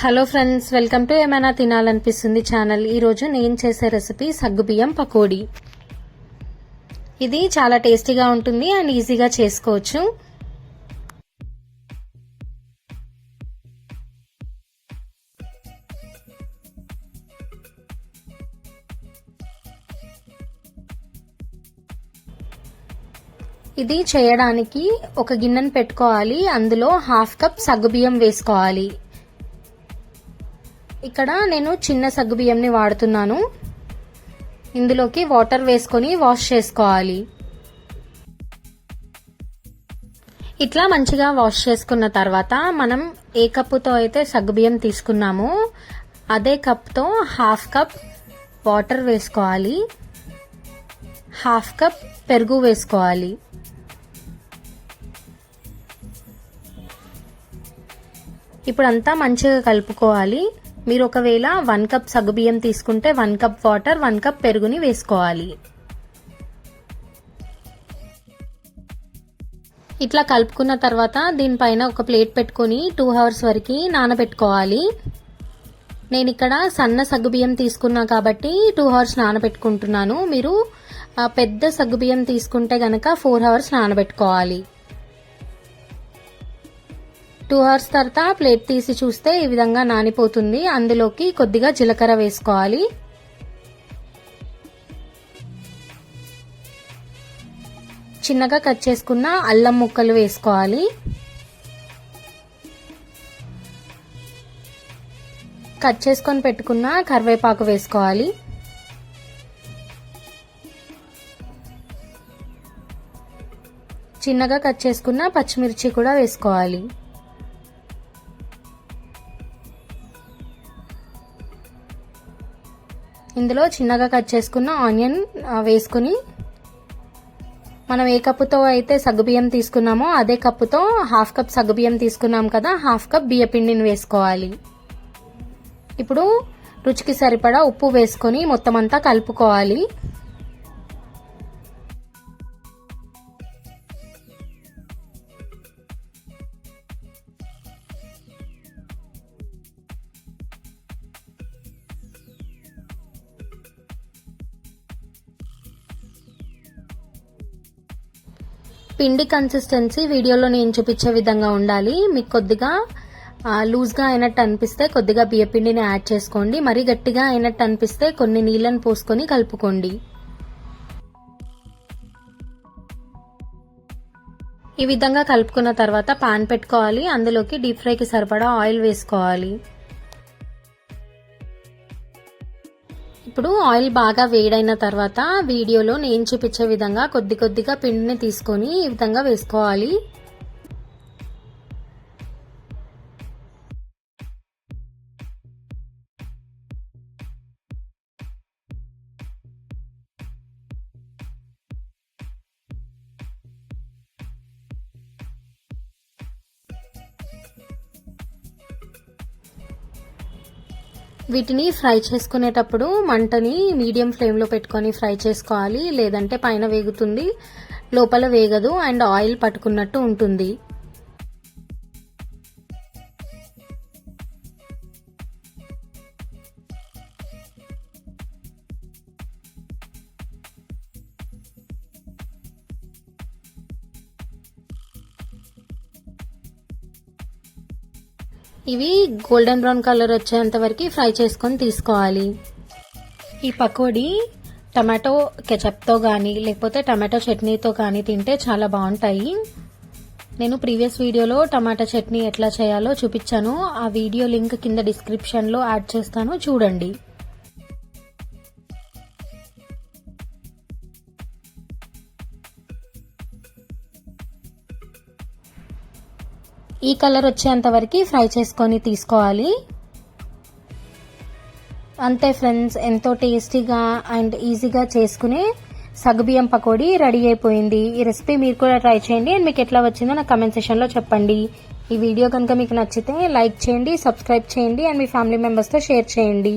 Hello friends, welcome to ఏమైనా తినాలనిపిస్తుంది channel. ఈరోజు నేను చేసే రెసిపీ సగ్గుబియ్యం పకోడీ. ఇది చాలా టేస్టీగా ఉంటుంది అండ్ ఈజీగా చేసుకోవచ్చు. ఇది చేయడానికి ఒక గిన్నెను పెట్టుకోవాలి. అందులో హాఫ్ కప్ సగ్గుబియ్యం వేసుకోవాలి. ఇక్కడ నేను చిన్న సగ్గుబియ్యంని వాడుతున్నాను. ఇందులోకి వాటర్ వేసుకొని వాష్ చేసుకోవాలి. ఇట్లా మంచిగా వాష్ చేసుకున్న తర్వాత మనం ఏ కప్పుతో అయితే సగ్గుబియ్యం తీసుకున్నామో అదే కప్తో హాఫ్ కప్ వాటర్ వేసుకోవాలి. హాఫ్ కప్ పెరుగు వేసుకోవాలి. ఇప్పుడంతా మంచిగా కలుపుకోవాలి. మీరు ఒకవేళ 1 కప్ సగ్గుబియ్యం తీసుకుంటే 1 కప్ వాటర్, 1 కప్ పెరుగుని వేసుకోవాలి. ఇట్లా కలుపుకున్న తర్వాత దీనిపైన ఒక ప్లేట్ పెట్టుకొని 2 అవర్స్ వరకు నానబెట్టుకోవాలి. నేను ఇక్కడ సన్న సగ్గుబియ్యం తీసుకున్నా కాబట్టి 2 అవర్స్ నానబెట్టుకుంటున్నాను. మీరు పెద్ద సగ్గుబియ్యం తీసుకుంటే గనక 4 అవర్స్ నానబెట్టుకోవాలి. 2 అవర్స్ తర్వాత ప్లేట్ తీసి చూస్తే ఈ విధంగా నానిపోతుంది. అందులోకి కొద్దిగా జీలకర్ర వేసుకోవాలి. చిన్నగా కట్ చేసుకున్న అల్లం ముక్కలు వేసుకోవాలి. కట్ చేసుకొని పెట్టుకున్న కరివేపాకు వేసుకోవాలి. చిన్నగా కట్ చేసుకున్న పచ్చిమిర్చి కూడా వేసుకోవాలి. ఇందులో చిన్నగా కట్ చేసుకున్న ఆనియన్ వేసుకుని మనం ఏ కప్పుతో అయితే సగ్గుబియ్యం తీసుకున్నామో అదే కప్పుతో హాఫ్ కప్ సగ్గుబియ్యం తీసుకున్నాం కదా, హాఫ్ కప్ బియ్యపిండిని వేసుకోవాలి. ఇప్పుడు రుచికి సరిపడా ఉప్పు వేసుకొని మొత్తం అంతా కలుపుకోవాలి. పిండి కన్సిస్టెన్సీ వీడియోలో నేను చూపించే విధంగా ఉండాలి. మీకు కొద్దిగా లూజ్గా అయినట్టు అనిపిస్తే కొద్దిగా బియ్యపిండిని యాడ్ చేసుకోండి. మరీ గట్టిగా అయినట్టు అనిపిస్తే కొన్ని నీళ్ళని పోసుకొని కలుపుకోండి. ఈ విధంగా కలుపుకున్న తర్వాత పాన్ పెట్టుకోవాలి. అందులోకి డీప్ ఫ్రైకి సరిపడా ఆయిల్ వేసుకోవాలి. ఇప్పుడు ఆయిల్ బాగా వేడైన తర్వాత వీడియోలో నేను చూపించే విధంగా కొద్ది కొద్దిగా పిండిని తీసుకొని ఈ విధంగా వేసుకోవాలి. వీటిని ఫ్రై చేసుకునేటప్పుడు మంటని మీడియం ఫ్లేమ్లో పెట్టుకొని ఫ్రై చేసుకోవాలి. లేదంటే పైన వేగుతుంది, లోపల వేగదు అండ్ ఆయిల్ పట్టుకున్నట్టు ఉంటుంది. ఇవి గోల్డెన్ బ్రౌన్ కలర్ వచ్చేంత వరకు ఫ్రై చేసుకొని తీసుకోవాలి. ఈ పకోడీ టమాటో కెచప్తో కానీ లేకపోతే టమాటో చట్నీతో కానీ తింటే చాలా బాగుంటాయి. నేను ప్రీవియస్ వీడియోలో టమాటా చట్నీ ఎట్లా చేయాలో చూపించాను. ఆ వీడియో లింక్ కింద డిస్క్రిప్షన్లో యాడ్ చేస్తాను, చూడండి. ఈ కలర్ వచ్చేంత వరకు ఫ్రై చేసుకొని తీసుకోవాలి. అంతే ఫ్రెండ్స్, ఎంతో టేస్టీగా అండ్ ఈజీగా చేసుకునే సగ్గుబియ్యం పకోడీ రెడీ అయిపోయింది. ఈ రెసిపీ మీరు కూడా ట్రై చేయండి అండ్ మీకు ఎట్లా వచ్చిందో నాకు కమెంట్ సెక్షన్లో చెప్పండి. ఈ వీడియో కనుక మీకు నచ్చితే లైక్ చేయండి, సబ్స్క్రైబ్ చేయండి అండ్ మీ ఫ్యామిలీ మెంబర్స్తో షేర్ చేయండి.